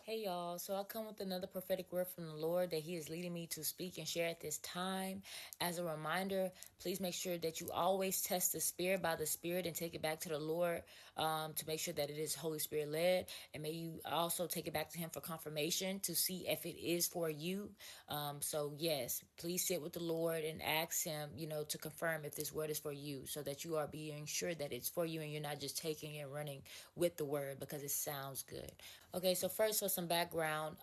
Hey y'all, so I come with another prophetic word from the Lord that He is leading me to speak and share at this time. As a reminder, please make sure that you always test the Spirit by the Spirit and take it back to the Lord to make sure that it is Holy Spirit led. And may you also take it back to Him for confirmation to see if it is for you. So yes, please sit with the Lord and ask Him, to confirm if this word is for you so that you are being sure that it's for you and you're not just taking and running with the word because it sounds good. Okay, so first for some background,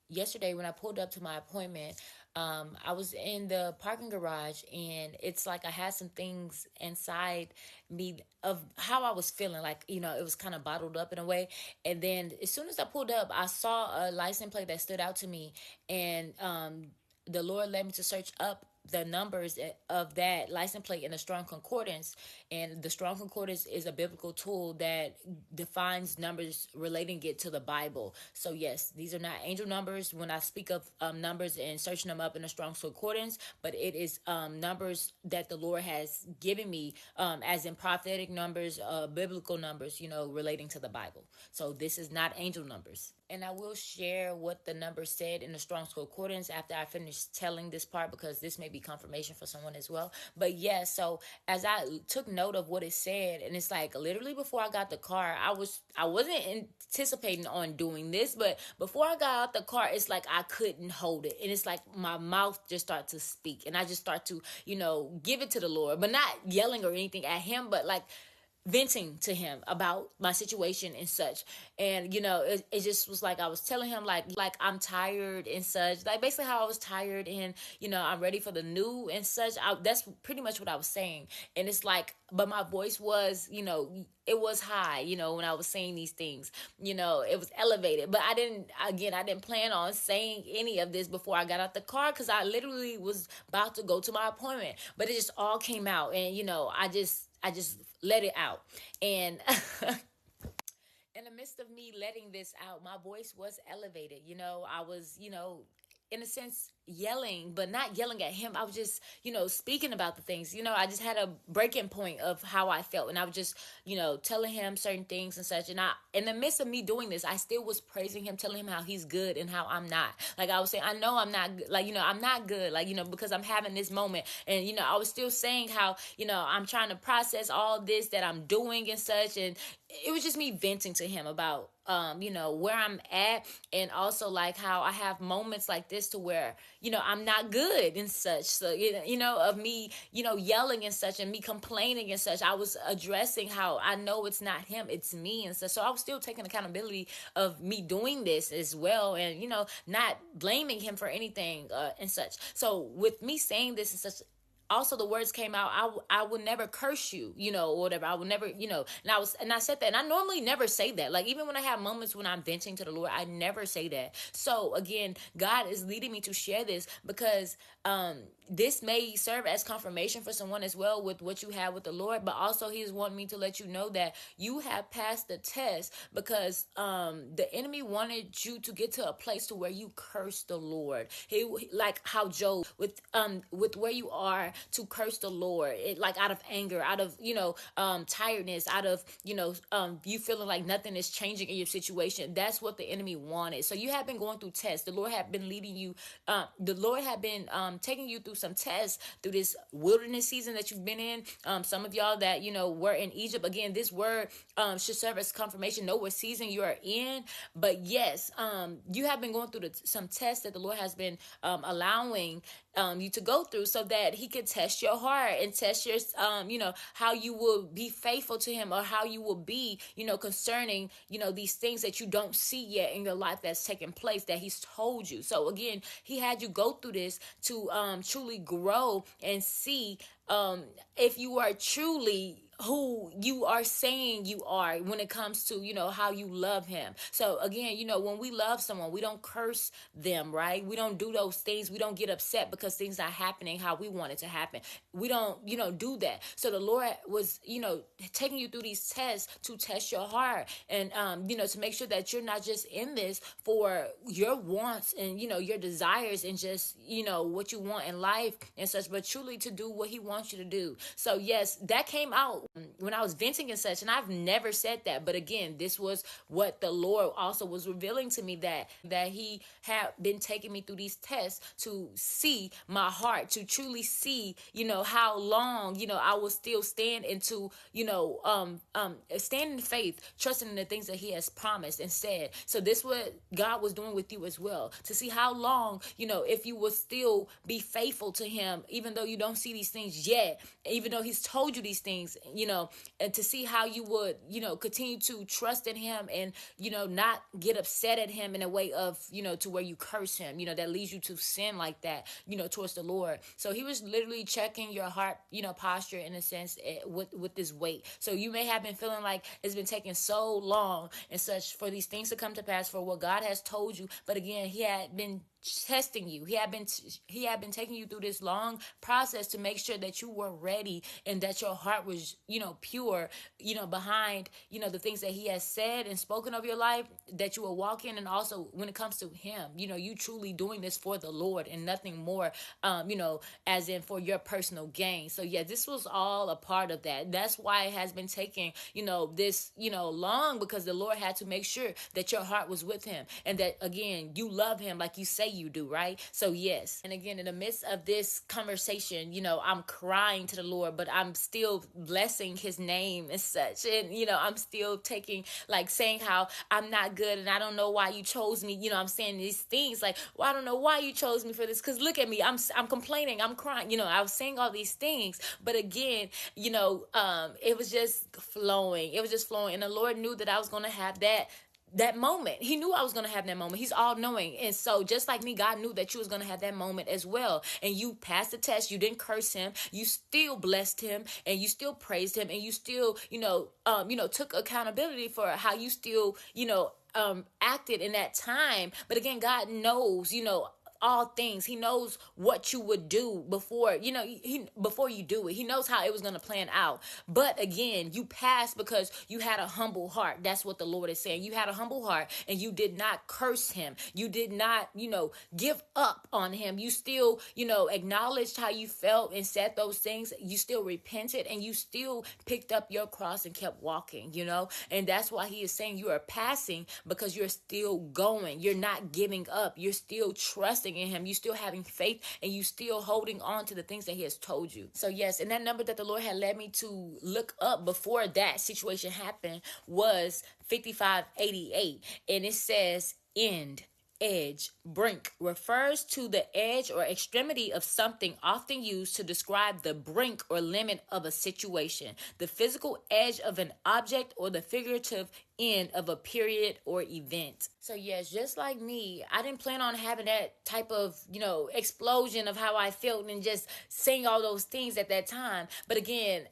yesterday when I pulled up to my appointment, I was in the parking garage and it's like I had some things inside me of how I was feeling, like, it was kind of bottled up in a way. And then as soon as I pulled up, I saw a license plate that stood out to me, and the Lord led me to search up the numbers of that license plate in the Strong Concordance. And the Strong Concordance is a biblical tool that defines numbers relating it to the Bible. So yes, these are not angel numbers when I speak of numbers and searching them up in the Strong Concordance, but it is numbers that the Lord has given me as in prophetic numbers, biblical numbers, relating to the Bible. So this is not angel numbers. And I will share what the number said in the Strong's Concordance after I finish telling this part, because this may be confirmation for someone as well. But yeah, so as I took note of what it said, and it's like literally before I got the car, I wasn't anticipating on doing this, but before I got out the car, it's like I couldn't hold it. And it's like my mouth just started to speak. And I just start to, give it to the Lord, but not yelling or anything at Him, but like venting to Him about my situation and such. And it just was like I was telling Him like I'm tired and such, like basically how I was tired and I'm ready for the new and such. That's pretty much what I was saying. And it's like, but my voice was, it was high, when I was saying these things, it was elevated. But I didn't plan on saying any of this before I got out the car, because I literally was about to go to my appointment. But it just all came out, and I just let it out. And in the midst of me letting this out, my voice was elevated. I was, in a sense, yelling, but not yelling at Him. I was just, speaking about the things. I just had a breaking point of how I felt. And I was just, telling Him certain things and such. And in the midst of me doing this, I still was praising Him, telling Him how He's good and how I'm not. Like I was saying, I know I'm not good. Like, I'm not good. Like, because I'm having this moment. And, I was still saying how, I'm trying to process all this that I'm doing and such. And it was just me venting to Him about, where I'm at, and also like how I have moments like this to where, I'm not good and such. So, of me, yelling and such and me complaining and such, I was addressing how I know it's not Him, it's me and such. So I was still taking accountability of me doing this as well, and, not blaming Him for anything and such. So with me saying this and such, also the words came out, I will never curse you, or whatever. I will never, and I said that. And I normally never say that. Like, even when I have moments when I'm venting to the Lord, I never say that. So again, God is leading me to share this because this may serve as confirmation for someone as well with what you have with the Lord. But also He is wanting me to let you know that you have passed the test, because the enemy wanted you to get to a place to where you curse the Lord. He, like how Job, with where you are, to curse the Lord, like out of anger, out of tiredness, out of you feeling like nothing is changing in your situation. That's what the enemy wanted. So you have been going through tests. The Lord had been leading you. The Lord had been taking you through some tests through this wilderness season that you've been in. Some of y'all that were in Egypt. Again, this word should serve as confirmation. Know what season you are in. But yes, you have been going through some tests that the Lord has been allowing you to go through, so that He could test your heart and test your how you will be faithful to Him, or how you will be concerning these things that you don't see yet in your life that's taking place, that He's told you. So again, He had you go through this to truly grow and see if you are truly who you are saying you are when it comes to, how you love Him. So again, when we love someone, we don't curse them, right? We don't do those things. We don't get upset because things are happening how we want it to happen. We don't, do that. So the Lord was, taking you through these tests to test your heart, and, to make sure that you're not just in this for your wants and, your desires and just, what you want in life and such, but truly to do what He wants you to do. So yes, that came out when I was venting and such, and I've never said that, but again, this was what the Lord also was revealing to me, that he had been taking me through these tests to see my heart, to truly see, how long, I will still stand into, stand in faith, trusting in the things that he has promised and said. So this what God was doing with you as well, to see how long, if you will still be faithful to him, even though you don't see these things yet, even though he's told you these things, and to see how you would, continue to trust in him and, not get upset at him in a way of, to where you curse him, that leads you to sin like that, towards the Lord. So he was literally checking your heart, posture in a sense, with this weight. So you may have been feeling like it's been taking so long and such for these things to come to pass, for what God has told you. But again, he had been testing you. He had been taking you through this long process to make sure that you were ready and that your heart was, pure, behind, the things that he has said and spoken of your life, that you will walk in. And also when it comes to him, you truly doing this for the Lord and nothing more, as in for your personal gain. So yeah, this was all a part of that. That's why it has been taking, this, long, because the Lord had to make sure that your heart was with him and that, again, you love him like you say you do, right? So yes. And again, in the midst of this conversation, I'm crying to the Lord, but I'm still blessing his name and such. And, I'm still saying how I'm not good and I don't know why you chose me. I'm saying these things like, well, I don't know why you chose me for this. Cause look at me, I'm complaining, I'm crying, I was saying all these things, but again, it was just flowing. It was just flowing. And the Lord knew that I was going to have that moment. He knew I was going to have that moment. He's all knowing. And so just like me, God knew that you was going to have that moment as well. And you passed the test. You didn't curse him. You still blessed him and you still praised him and you still, took accountability for how you still, acted in that time. But again, God knows, all things. He knows what you would do before, before you do it. He knows how it was going to plan out. But again, you passed because you had a humble heart. That's what the Lord is saying. You had a humble heart and you did not curse him. You did not, give up on him. You still, acknowledged how you felt and said those things. You still repented and you still picked up your cross and kept walking, and that's why he is saying you are passing, because you're still going. You're not giving up. You're still trusting in him. You still having faith and you still holding on to the things that he has told you. So yes, and that number that the Lord had led me to look up before that situation happened was 5588, and it says end. Edge, brink, refers to the edge or extremity of something, often used to describe the brink or limit of a situation, the physical edge of an object, or the figurative end of a period or event. So yes, just like me, I didn't plan on having that type of, explosion of how I felt and just saying all those things at that time. But again,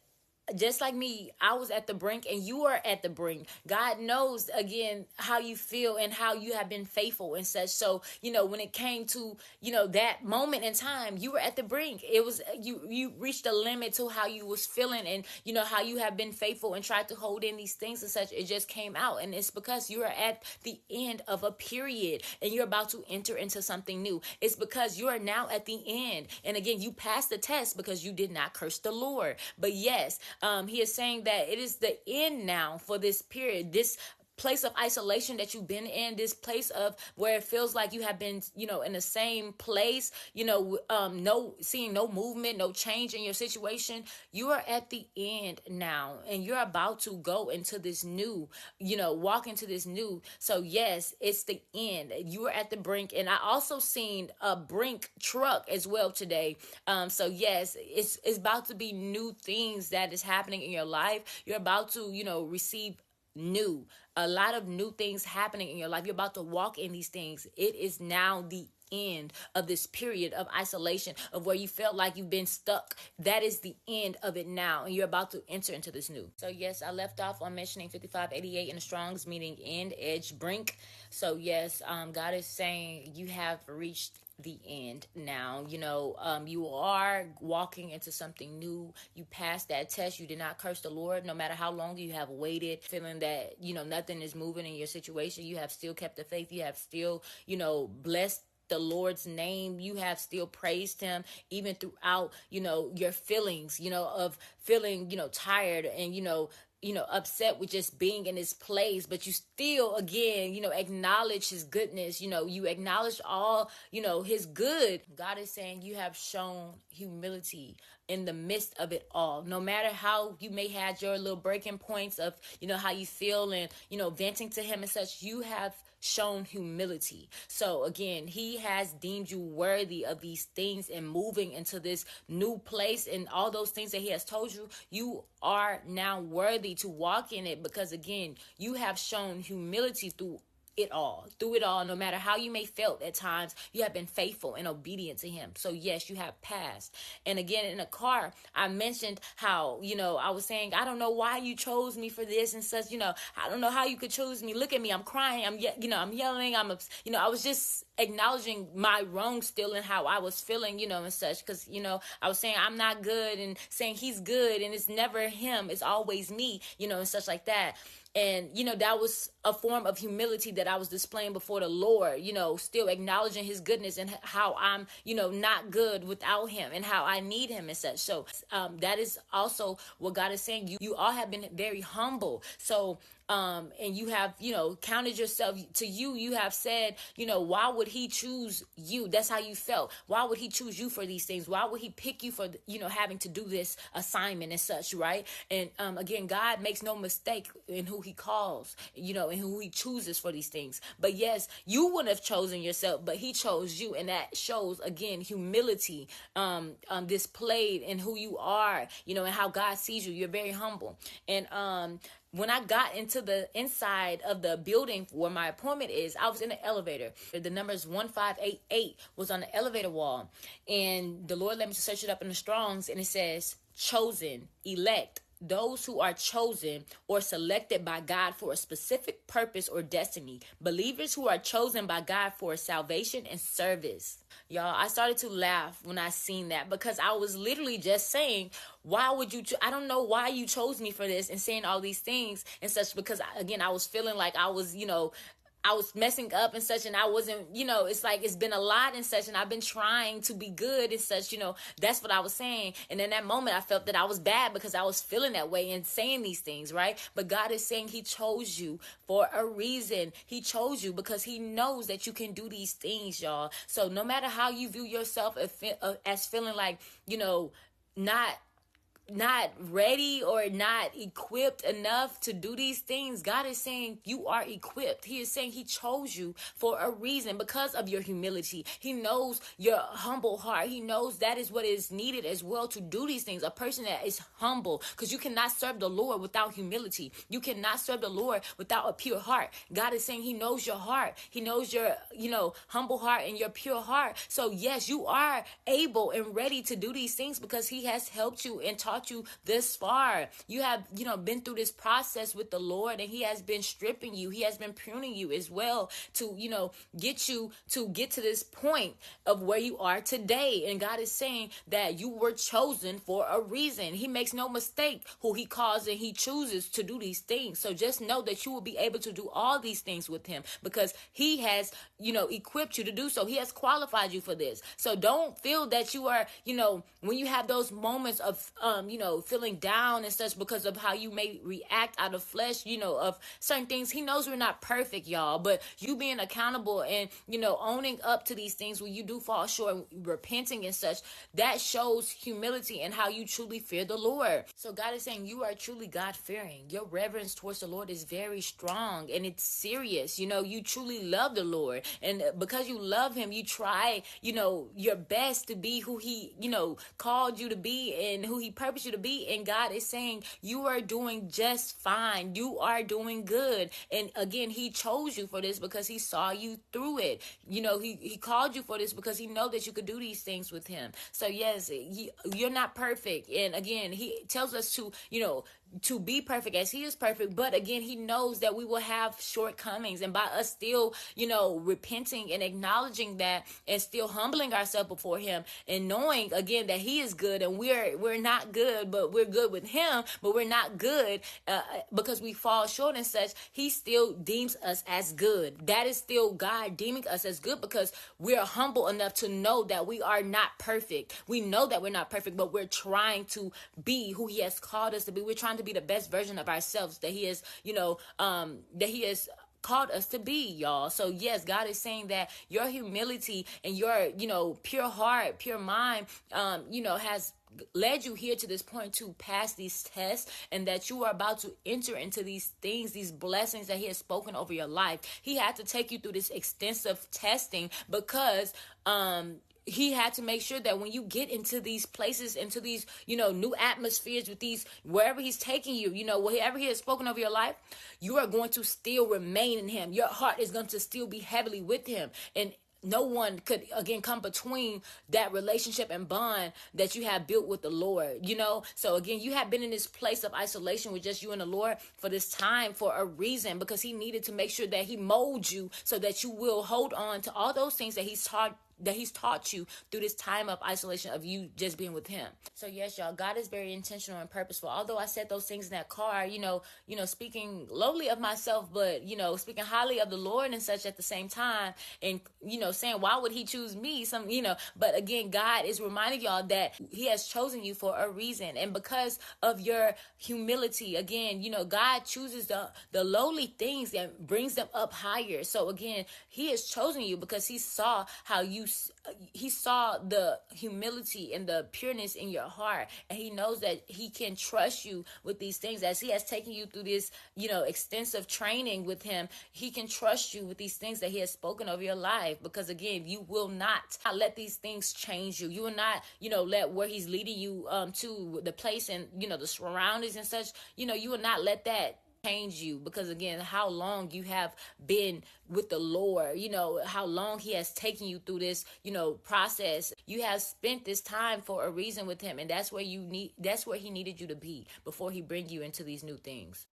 just like me, I was at the brink and you are at the brink. God knows, again, how you feel and how you have been faithful and such. So, when it came to, that moment in time, you were at the brink. It was, you reached a limit to how you was feeling and, how you have been faithful and tried to hold in these things and such. It just came out. And it's because you are at the end of a period and you're about to enter into something new. It's because you are now at the end. And again, you passed the test because you did not curse the Lord. But yes, he is saying that it is the end now for this period, this place of isolation that you've been in, this place of where it feels like you have been, in the same place, seeing no movement, no change in your situation. You are at the end now and you're about to go into this new, walk into this new. So yes, it's the end. You are at the brink. And I also seen a brink truck as well today. So yes, it's about to be new things that is happening in your life. You're about to, receive a lot of new things happening in your life. You're about to walk in these things. It is now the end of this period of isolation, of where you felt like you've been stuck. That is the end of it now, and you're about to enter into this new. So yes, I left off on mentioning 5588 in the Strong's, meaning end, edge, brink. So yes, God is saying you have reached the end now. You are walking into something new. You passed that test. You did not curse the Lord. No matter how long you have waited, feeling that nothing is moving in your situation, you have still kept the faith. You have still blessed the Lord's name. You have still praised him even throughout, your feelings, of feeling, tired and, upset with just being in his place, but you still, again, acknowledge his goodness. You acknowledge all, his good. God is saying you have shown humility in the midst of it all. No matter how you may have your little breaking points of, how you feel and, venting to him and such, you have shown humility. So again, he has deemed you worthy of these things and moving into this new place and all those things that he has told you, you are now worthy to walk in it, because again, you have shown humility through it all, no matter how you may felt at times, you have been faithful and obedient to him. So yes, you have passed. And again, in the car, I mentioned how, I was saying, I don't know why you chose me for this and such, I don't know how you could choose me. Look at me, I'm crying, I'm yelling, I was just acknowledging my wrong still and how I was feeling, and such, because, I was saying I'm not good and saying he's good and it's never him, it's always me, and such like that. And, that was a form of humility that I was displaying before the Lord, still acknowledging his goodness and how I'm, not good without him and how I need him and such. So that is also what God is saying. You all have been very humble. So and you have, counted yourself to you have said, why would he choose you? That's how you felt. Why would he choose you for these things? Why would he pick you for, having to do this assignment and such, right? And again, God makes no mistake in who he calls, and who he chooses for these things. But yes, you wouldn't have chosen yourself, but he chose you. And that shows, again, humility displayed in who you are, and how God sees you. You're very humble. And when I got into the inside of the building where my appointment is, I was in the elevator. The numbers 1588 was on the elevator wall. And the Lord let me search it up in the Strongs, and it says, chosen, elect, those who are chosen or selected by God for a specific purpose or destiny. Believers who are chosen by God for salvation and service. Y'all, I started to laugh when I seen that, because I was literally just saying, why would you, I don't know why you chose me for this, and saying all these things and such, because again, I was feeling like I was, I was messing up and such, and I wasn't, it's like, it's been a lot and such, and I've been trying to be good and such, that's what I was saying. And in that moment, I felt that I was bad because I was feeling that way and saying these things, right? But God is saying he chose you for a reason. He chose you because he knows that you can do these things, y'all. So no matter how you view yourself as feeling like, not ready or not equipped enough to do these things, God is saying you are equipped. He is saying he chose you for a reason, because of your humility. He knows your humble heart. He knows that is what is needed as well to do these things. A person that is humble, because you cannot serve the Lord without humility. You cannot serve the Lord without a pure heart. God is saying he knows your heart. He knows your, humble heart and your pure heart. So yes, you are able and ready to do these things because he has helped you and taught you this far. You have, been through this process with the Lord, and he has been stripping you. He has been pruning you as well to, get you to get to this point of where you are today. And God is saying that you were chosen for a reason. He makes no mistake who he calls, and he chooses to do these things. So just know that you will be able to do all these things with him, because he has, equipped you to do so. He has qualified you for this. So don't feel that you are, when you have those moments of, feeling down and such because of how you may react out of flesh, of certain things. He knows we're not perfect, y'all, but you being accountable and, owning up to these things when you do fall short, repenting and such, that shows humility and how you truly fear the Lord. So God is saying you are truly God-fearing. Your reverence towards the Lord is very strong, and it's serious. You truly love the Lord, and because you love him, you try, your best to be who he, called you to be and who he purposed you to be. And God is saying you are doing just fine. You are doing good. And again, he chose you for this because he saw you through it. He called you for this because he know that you could do these things with him. So yes, you're not perfect. And again, he tells us to, to be perfect as he is perfect. But again, he knows that we will have shortcomings, and by us still, repenting and acknowledging that, and still humbling ourselves before him, and knowing again that he is good and we're not good, but we're good with him, but we're not good because we fall short and such, he still deems us as good. That is still God deeming us as good, because we're humble enough to know that we are not perfect. We know that we're not perfect, but we're trying to be who he has called us to be. We're trying to be the best version of ourselves that he is, that he has called us to be, y'all. So yes, God is saying that your humility and your, pure heart, pure mind, has led you here to this point to pass these tests, and that you are about to enter into these things, these blessings that he has spoken over your life. He had to take you through this extensive testing because, he had to make sure that when you get into these places, into these, new atmospheres with these, wherever he's taking you, wherever he has spoken over your life, you are going to still remain in him. Your heart is going to still be heavily with him. And no one could, again, come between that relationship and bond that you have built with the Lord, So again, you have been in this place of isolation with just you and the Lord for this time for a reason, because he needed to make sure that he molds you so that you will hold on to all those things that he's taught you through this time of isolation of you just being with him. So yes, y'all, God is very intentional and purposeful. Although I said those things in that car, speaking lowly of myself, but, speaking highly of the Lord and such at the same time, and, saying, why would he choose me? But again, God is reminding y'all that he has chosen you for a reason. And because of your humility, again, God chooses the lowly things and brings them up higher. So again, he has chosen you because he saw he saw the humility and the pureness in your heart, and he knows that he can trust you with these things. As he has taken you through this, extensive training with him, he can trust you with these things that he has spoken over your life, because again, you will not let these things change you. You will not, let where he's leading you to the place and, the surroundings and such, you will not let that change you, because again, how long you have been with the Lord, how long he has taken you through this, process. You have spent this time for a reason with him, and that's where he needed you to be before he bring you into these new things.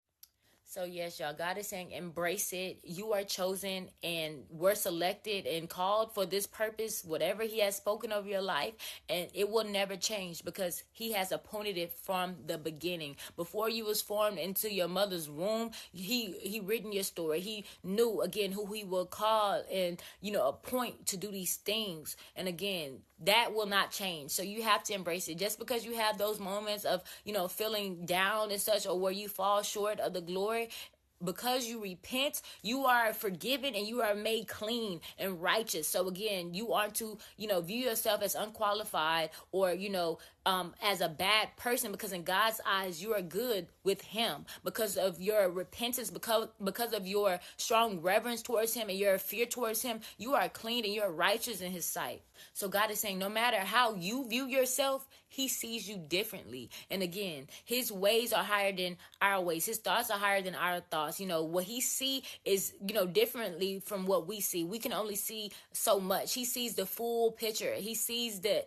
So yes, y'all, God is saying, embrace it. You are chosen and were selected and called for this purpose, whatever he has spoken over your life, and it will never change, because he has appointed it from the beginning. Before you was formed into your mother's womb, he written your story. He knew, again, who he will call and, appoint to do these things. And again, that will not change. So you have to embrace it. Just because you have those moments of, feeling down and such, or where you fall short of the glory, because you repent, you are forgiven and you are made clean and righteous. So again, you aren't to, view yourself as unqualified or, as a bad person, because in God's eyes, you are good with him because of your repentance, because of your strong reverence towards him and your fear towards him. You are clean and you're righteous in his sight. So God is saying, no matter how you view yourself, he sees you differently. And again, his ways are higher than our ways. His thoughts are higher than our thoughts. What he see is, differently from what we see. We can only see so much. He sees the full picture. He sees the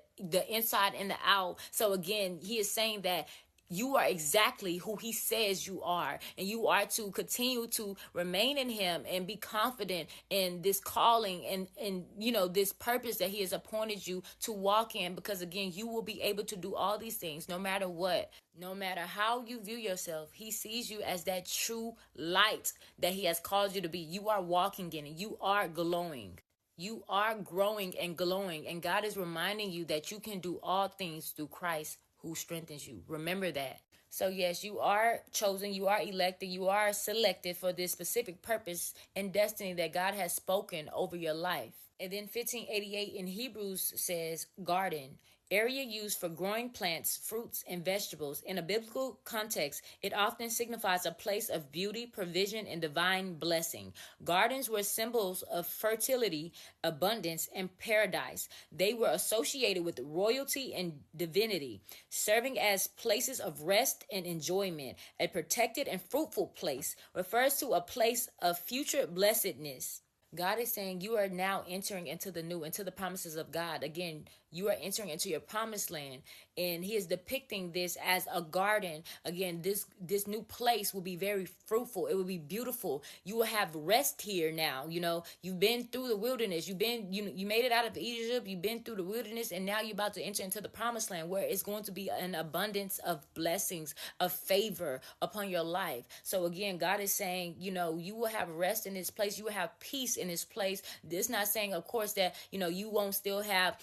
inside and the out. So again, he is saying that you are exactly who he says you are, and you are to continue to remain in him and be confident in this calling and this purpose that he has appointed you to walk in, because again, you will be able to do all these things no matter what. No matter how you view yourself, he sees you as that true light that he has called you to be. You are walking in it. You are glowing. You are growing and glowing, and God is reminding you that you can do all things through Christ who strengthens you. Remember that. So yes, you are chosen, you are elected, you are selected for this specific purpose and destiny that God has spoken over your life. And then 1588 in Hebrews says, garden, area used for growing plants, fruits, and vegetables. In a biblical context, it often signifies a place of beauty, provision, and divine blessing. Gardens were symbols of fertility, abundance, and paradise. They were associated with royalty and divinity, serving as places of rest and enjoyment. A protected and fruitful place refers to a place of future blessedness. God is saying you are now entering into the new, into the promises of God. Again, you are entering into your promised land, and he is depicting this as a garden. Again, this new place will be very fruitful. It will be beautiful. You will have rest here now. You've been through the wilderness. You made it out of Egypt. You've been through the wilderness, and now you're about to enter into the promised land, where it's going to be an abundance of blessings, of favor upon your life. So again, God is saying, you will have rest in this place. You will have peace in this place. It's not saying, of course, that you won't still have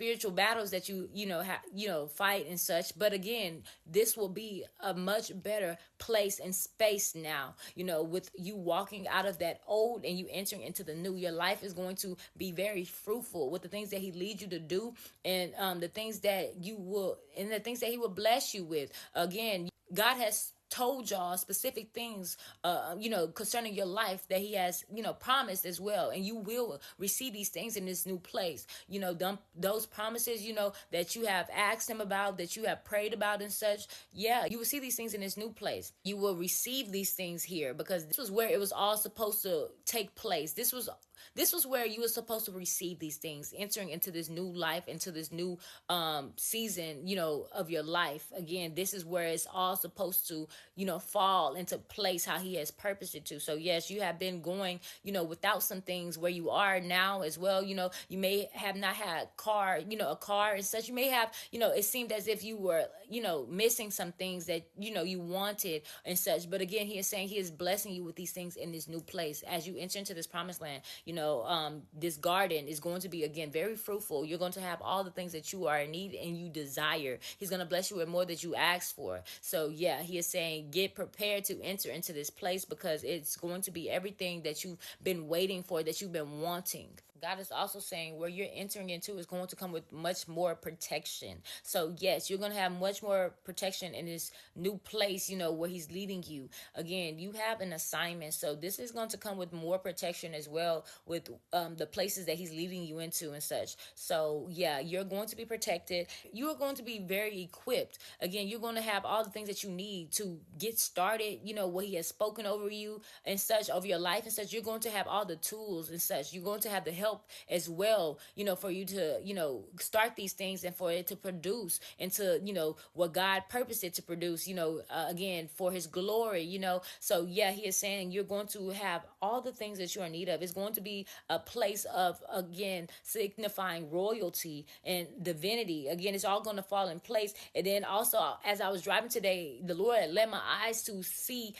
spiritual battles that fight and such. But again, this will be a much better place and space now. With you walking out of that old and you entering into the new, your life is going to be very fruitful with the things that he leads you to do, and the things that he will bless you with. Again, God has told y'all specific things, concerning your life that he has, promised as well. And you will receive these things in this new place. Those promises, that you have asked him about, that you have prayed about and such. Yeah, you will see these things in this new place. You will receive these things here, because this was where it was all supposed to take place. This was where you were supposed to receive these things, entering into this new life, into this new season, of your life. Again, this is where it's all supposed to, fall into place how he has purposed it to. So yes, you have been going, without some things where you are now as well. You may have not had a car and such. You may have, it seemed as if you were, missing some things that, you wanted and such. But again, he is saying he is blessing you with these things in this new place as you enter into this promised land. This garden is going to be, again, very fruitful. You're going to have all the things that you are in need and you desire. He's going to bless you with more that you ask for. So yeah, he is saying get prepared to enter into this place, because it's going to be everything that you've been waiting for, that you've been wanting. God is also saying where you're entering into is going to come with much more protection. So yes, you're going to have much more protection in this new place, where he's leading you. Again, you have an assignment. So this is going to come with more protection as well, with the places that he's leading you into and such. So yeah, you're going to be protected. You are going to be very equipped. Again, you're going to have all the things that you need to get started, what he has spoken over you and such, over your life and such. You're going to have all the tools and such. You're going to have the help as well, for you to, start these things and for it to produce into, what God purposed it to produce, again, for his glory, So yeah, he is saying you're going to have all the things that you're in need of. It's going to be a place of, again, signifying royalty and divinity. Again, it's all going to fall in place. And then also, as I was driving today, the Lord led my eyes to see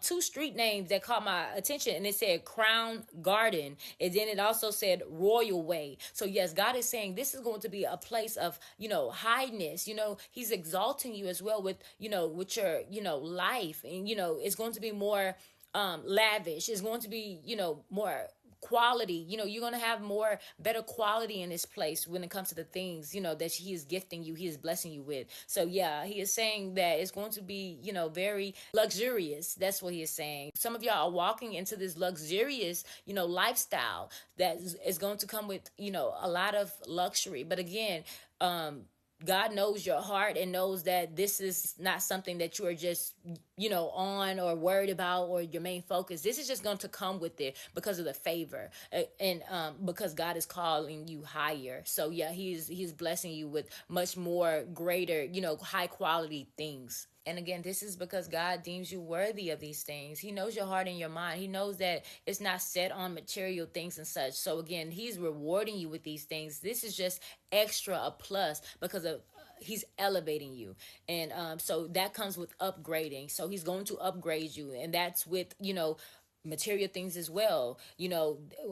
two street names that caught my attention, and it said Crown Garden, and then it also said Royal Way. So yes, God is saying this is going to be a place of, highness. He's exalting you as well with, with your, life, and, it's going to be more lavish. It's going to be, more quality. You're going to have more better quality in this place when it comes to the things, that he is gifting you, he is blessing you with. So yeah, he is saying that it's going to be, very luxurious. That's what he is saying. Some of y'all are walking into this luxurious, lifestyle that is going to come with, a lot of luxury. But again, God knows your heart and knows that this is not something that you are just, on or worried about or your main focus. This is just going to come with it because of the favor and because God is calling you higher. So yeah, he's blessing you with much more greater, high quality things. And again, this is because God deems you worthy of these things. He knows your heart and your mind. He knows that it's not set on material things and such. So again, he's rewarding you with these things. This is just extra, a plus, because of he's elevating you. And so that comes with upgrading. So he's going to upgrade you. And that's with, material things as well,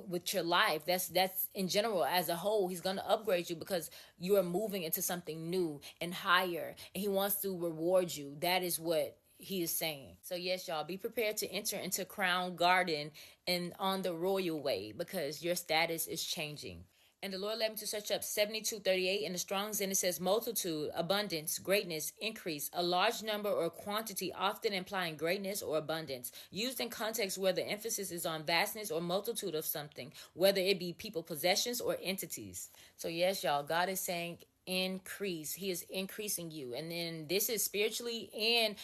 with your life. That's in general as a whole. He's going to upgrade you because you are moving into something new and higher, and he wants to reward you. That is what he is saying. So yes, y'all, be prepared to enter into Crown Garden and on the royal way, because your status is changing. And the Lord led me to search up 7238 in the Strong's, and it says multitude, abundance, greatness, increase, a large number or quantity, often implying greatness or abundance. Used in context where the emphasis is on vastness or multitude of something, whether it be people, possessions, or entities. So yes, y'all, God is saying increase. He is increasing you. And then this is spiritually and,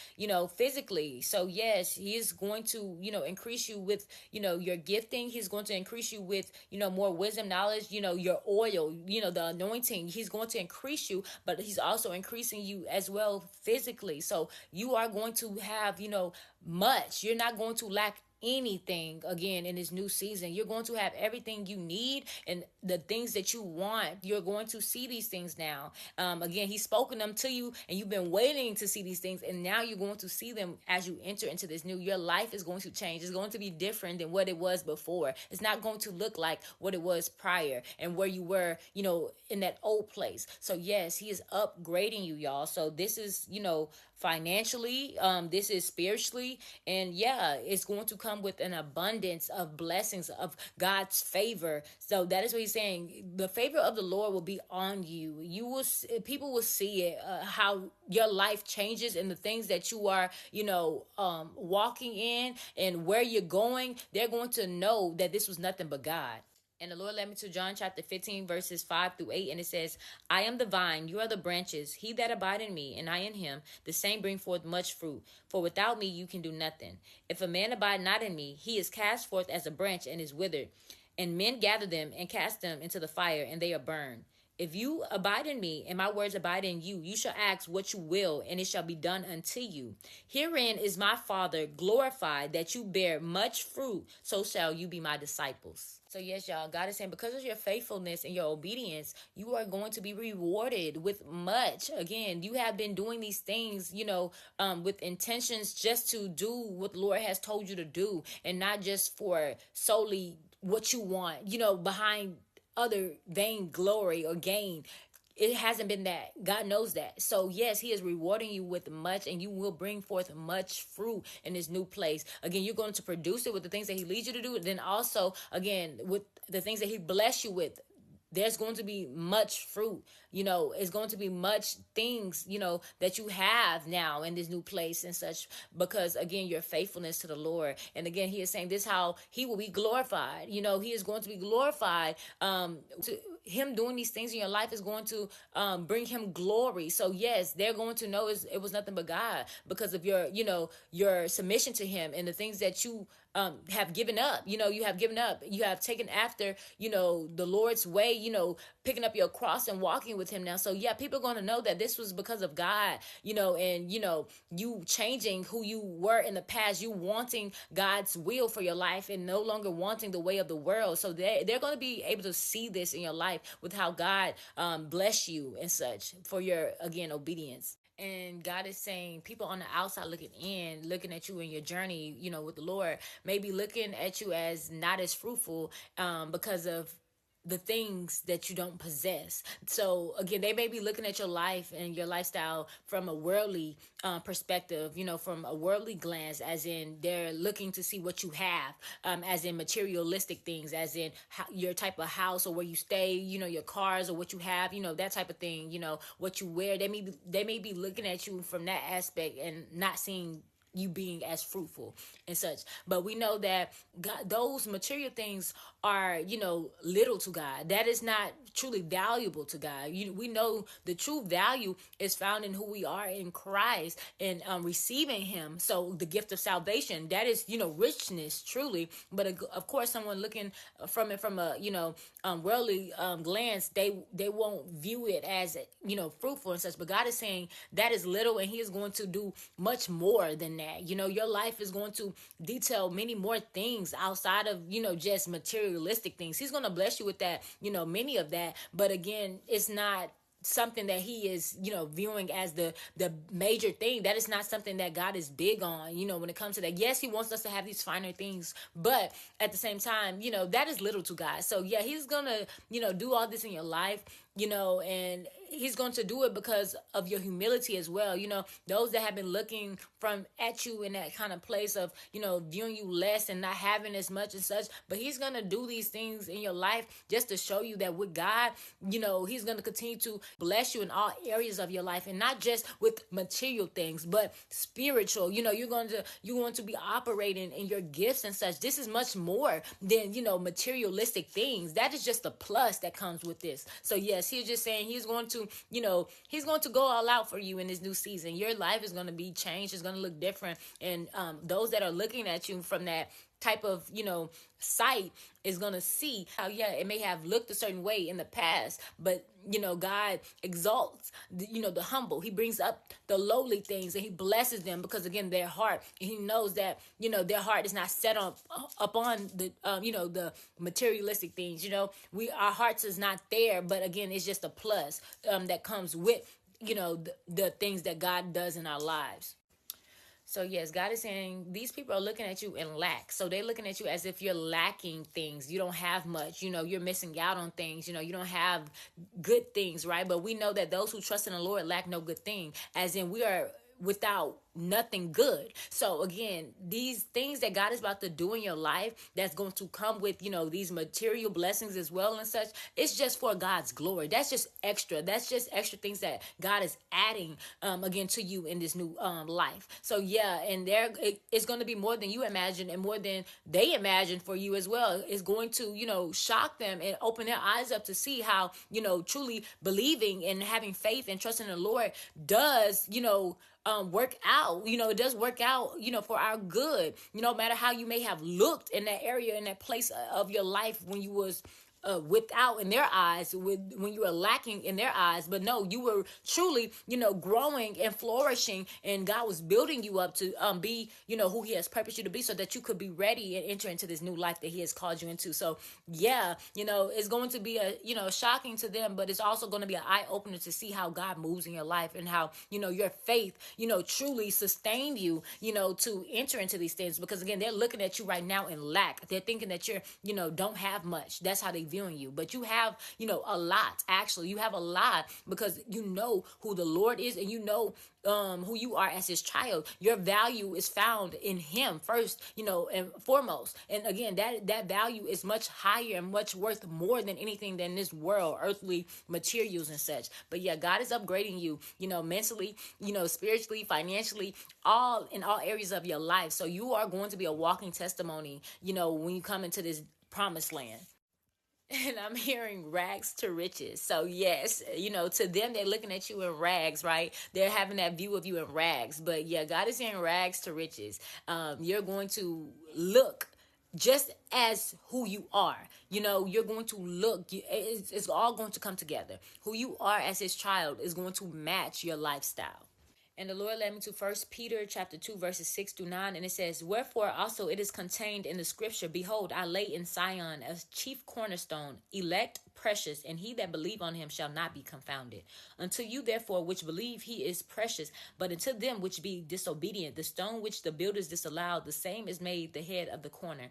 physically. So yes, he is going to, increase you with, your gifting. He's going to increase you with, more wisdom, knowledge, your oil, the anointing. He's going to increase you, but he's also increasing you as well physically. So you are going to have, much. You're not going to lack anything again in this new season. You're going to have everything you need and the things that you want. You're going to see these things now. Again, he's spoken them to you and you've been waiting to see these things, and now you're going to see them as you enter into this new. Your life is going to change. It's going to be different than what it was before. It's not going to look like what it was prior and where you were, in that old place. So yes, he is upgrading you, y'all. So this is, financially, this is spiritually, and yeah, it's going to come with an abundance of blessings of God's favor. So that is what he's saying. The favor of the Lord will be on you. People will see it, how your life changes and the things that you are, walking in and where you're going. They're going to know that this was nothing but God. And the Lord led me to John chapter 15, verses 5-8. And it says, I am the vine, you are the branches. He that abide in me, and I in him, the same bring forth much fruit. For without me you can do nothing. If a man abide not in me, he is cast forth as a branch and is withered. And men gather them and cast them into the fire, and they are burned. If you abide in me, and my words abide in you, you shall ask what you will, and it shall be done unto you. Herein is my Father glorified, that you bear much fruit, so shall you be my disciples. So yes, y'all, God is saying because of your faithfulness and your obedience, you are going to be rewarded with much. Again, you have been doing these things, with intentions just to do what the Lord has told you to do, and not just for solely what you want, behind other vain glory or gain. It hasn't been that. God knows that. So yes, he is rewarding you with much, and you will bring forth much fruit in this new place. Again, you're going to produce it with the things that he leads you to do. Then also, again, with the things that he bless you with, there's going to be much fruit, it's going to be much things, that you have now in this new place and such, because again, your faithfulness to the Lord. And again, he is saying this, how he will be glorified. He is going to be glorified. To him doing these things in your life is going to bring him glory. So yes, they're going to know it was nothing but God, because of your submission to him and the things that you have given up. You have given up. You have taken after, the Lord's way, picking up your cross and walking with him now. So yeah, people are going to know that this was because of God, and, you changing who you were in the past, you wanting God's will for your life and no longer wanting the way of the world. So they're going to be able to see this in your life with how God bless you and such for your, again, obedience. And God is saying, people on the outside looking at you in your journey, with the Lord, maybe looking at you as not as fruitful because of the things that you don't possess. So again, they may be looking at your life and your lifestyle from a worldly perspective, from a worldly glance, as in they're looking to see what you have, as in materialistic things, as in your type of house or where you stay, your cars or what you have, that type of thing, what you wear. They may be looking at you from that aspect and not seeing you being as fruitful and such. But we know that God, those material things are, little to God. That is not truly valuable to God. We know the true value is found in who we are in Christ and receiving him. So the gift of salvation, that is, richness truly. But of course, someone looking from it from a, worldly glance, they won't view it as, fruitful and such. But God is saying that is little, and he is going to do much more than that. Your life is going to detail many more things outside of, just materialistic things. He's going to bless you with that, many of that. But again, it's not something that he is, viewing as the major thing. That is not something that God is big on, when it comes to that. Yes, he wants us to have these finer things, but at the same time, that is little to God. So yeah, he's gonna, do all this in your life, and he's going to do it because of your humility as well. Those that have been looking at you in that kind of place of, viewing you less and not having as much and such. But he's going to do these things in your life just to show you that with God, he's going to continue to bless you in all areas of your life, and not just with material things, but spiritual. You're going to be operating in your gifts and such. This is much more than, materialistic things. That is just a plus that comes with this. So yes, yes, he's just saying he's going to, he's going to go all out for you in this new season. Your life is going to be changed. It's going to look different. And those that are looking at you from that type of sight is gonna see how, yeah, it may have looked a certain way in the past, but God exalts the humble. He brings up the lowly things and he blesses them, because again, their heart, he knows that their heart is not set up on the the materialistic things. Our hearts is not there, but again, it's just a plus that comes with the things that God does in our lives. So yes, God is saying these people are looking at you in lack. So they're looking at you as if you're lacking things. You don't have much. You're missing out on things. You don't have good things, right? But we know that those who trust in the Lord lack no good thing. As in, we are without nothing good. So again, these things that God is about to do in your life, that's going to come with these material blessings as well and such, it's just for God's glory. That's just extra things that God is adding again to you in this new life. So yeah, and it's going to be more than you imagine and more than they imagine for you as well. It's going to shock them and open their eyes up to see how truly believing and having faith and trusting in the Lord does work out. It does work out for our good. No matter how you may have looked in that area, in that place of your life when you was without in their eyes, when you were lacking in their eyes, but no, you were truly growing and flourishing, and God was building you up to be who he has purposed you to be, so that you could be ready and enter into this new life that he has called you into. So yeah, it's going to be a shocking to them, but it's also going to be an eye-opener to see how God moves in your life, and how your faith truly sustained you to enter into these things. Because again, they're looking at you right now in lack. They're thinking that you're don't have much. That's how they viewing you. But you have a lot. Actually, you have a lot, because you know who the Lord is, and who you are as his child. Your value is found in him first, and foremost. And again, that value is much higher and much worth more than anything than this world, earthly materials and such. But yeah, God is upgrading you, mentally, spiritually, financially, in all areas of your life. So you are going to be a walking testimony, when you come into this promised land. And I'm hearing rags to riches. So yes, to them, they're looking at you in rags, right? They're having that view of you in rags. But yeah, God is saying rags to riches. You're going to look just as who you are. You're going to look, it's all going to come together. Who you are as his child is going to match your lifestyle. And the Lord led me to 1 Peter chapter 2, verses 6-9. And it says, "Wherefore also it is contained in the scripture, Behold, I lay in Sion a chief cornerstone, elect, precious, and he that believe on him shall not be confounded. Unto you therefore which believe, he is precious. But unto them which be disobedient, the stone which the builders disallowed, the same is made the head of the corner,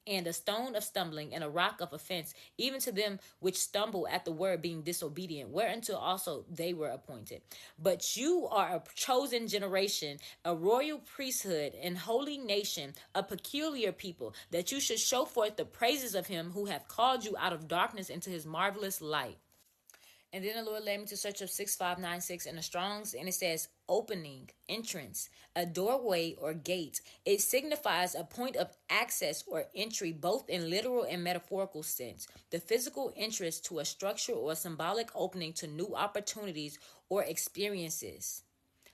and a stone of stumbling, and a rock of offense, even to them which stumble at the word, being disobedient, whereunto also they were appointed. But you are a chosen generation, a royal priesthood, and holy nation, a peculiar people, that you should show forth the praises of him who hath called you out of darkness into his marvelous light." And then the Lord led me to search of 6596 in the Strongs, and it says, "Opening, entrance, a doorway or gate. It signifies a point of access or entry, both in literal and metaphorical sense. The physical entrance to a structure or symbolic opening to new opportunities or experiences,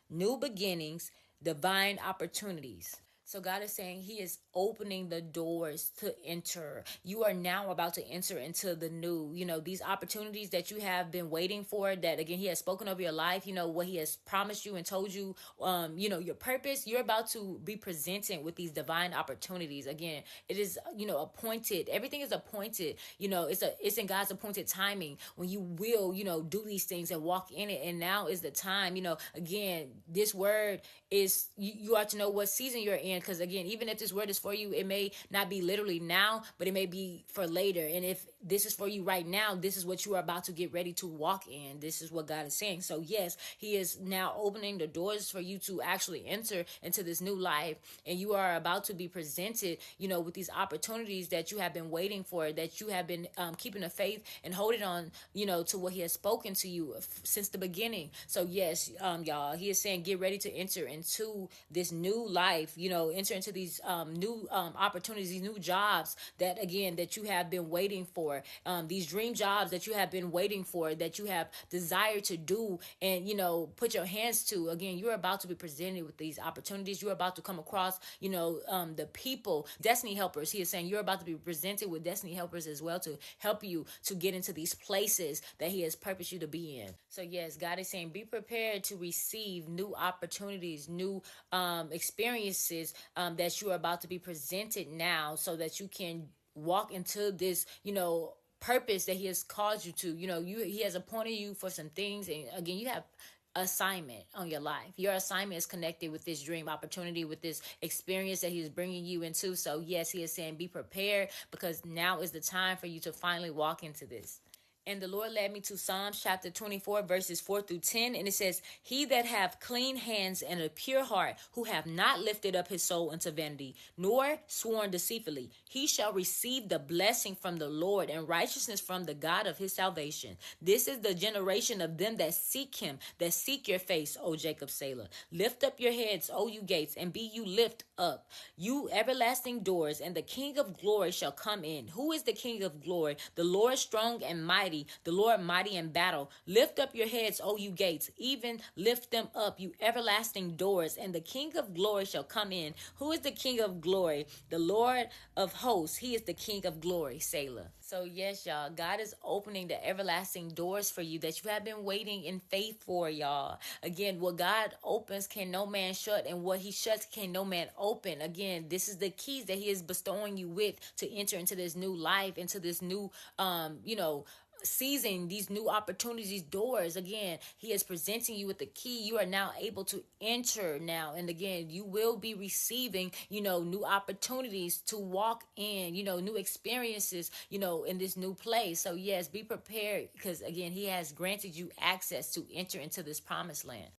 new beginnings, divine opportunities." So God is saying he is opening the doors to enter. You are now about to enter into the new, these opportunities that you have been waiting for, that again, he has spoken over your life, what he has promised you and told you, your purpose. You're about to be presented with these divine opportunities. Again, it is, appointed. Everything is appointed. It's in God's appointed timing when you will, do these things and walk in it. And now is the time, again, this word is, you ought to know what season you're in. Because again, even if this word is for you, it may not be literally now, but it may be for later. And if this is for you right now, this is what you are about to get ready to walk in. This is what God is saying. So yes, he is now opening the doors for you to actually enter into this new life. And you are about to be presented, with these opportunities that you have been waiting for, that you have been keeping the faith and holding on, to what he has spoken to you since the beginning. So yes, y'all, he is saying, get ready to enter into this new life, enter into these new opportunities, these new jobs that, again, that you have been waiting for, for, these dream jobs that you have been waiting for, that you have desired to do and, put your hands to. Again, you're about to be presented with these opportunities. You're about to come across, the people, destiny helpers. He is saying you're about to be presented with destiny helpers as well to help you to get into these places that he has purposed you to be in. So yes, God is saying be prepared to receive new opportunities, new experiences that you are about to be presented now, so that you can walk into this, purpose that he has called you to. He has appointed you for some things, and again, you have assignment on your life. Your assignment is connected with this dream opportunity, with this experience that he is bringing you into. So yes, he is saying be prepared, because now is the time for you to finally walk into this. And the Lord led me to Psalms chapter 24, verses 4 through 10. And it says, he that have clean hands and a pure heart, who have not lifted up his soul unto vanity, nor sworn deceitfully, he shall receive the blessing from the Lord, and righteousness from the God of his salvation. This is the generation of them that seek him, that seek your face, O Jacob, Selah. Lift up your heads, O you gates, and be you lift up, you everlasting doors, and the King of glory shall come in. Who is the King of glory? The Lord strong and mighty, the Lord mighty in battle. Lift up your heads, O you gates, even lift them up, you everlasting doors, and the King of glory shall come in. Who is the King of glory? The Lord of hosts. He is the King of glory, Selah. So yes, y'all, God is opening the everlasting doors for you that you have been waiting in faith for, y'all. Again, what God opens can no man shut, and what he shuts can no man open. Again, this is the keys that he is bestowing you with to enter into this new life, into this new, seizing these new opportunities, these doors. Again, he is presenting you with the key. You are now able to enter now, and again, you will be receiving new opportunities to walk in, new experiences, in this new place. So yes, be prepared, because again, he has granted you access to enter into this promised land.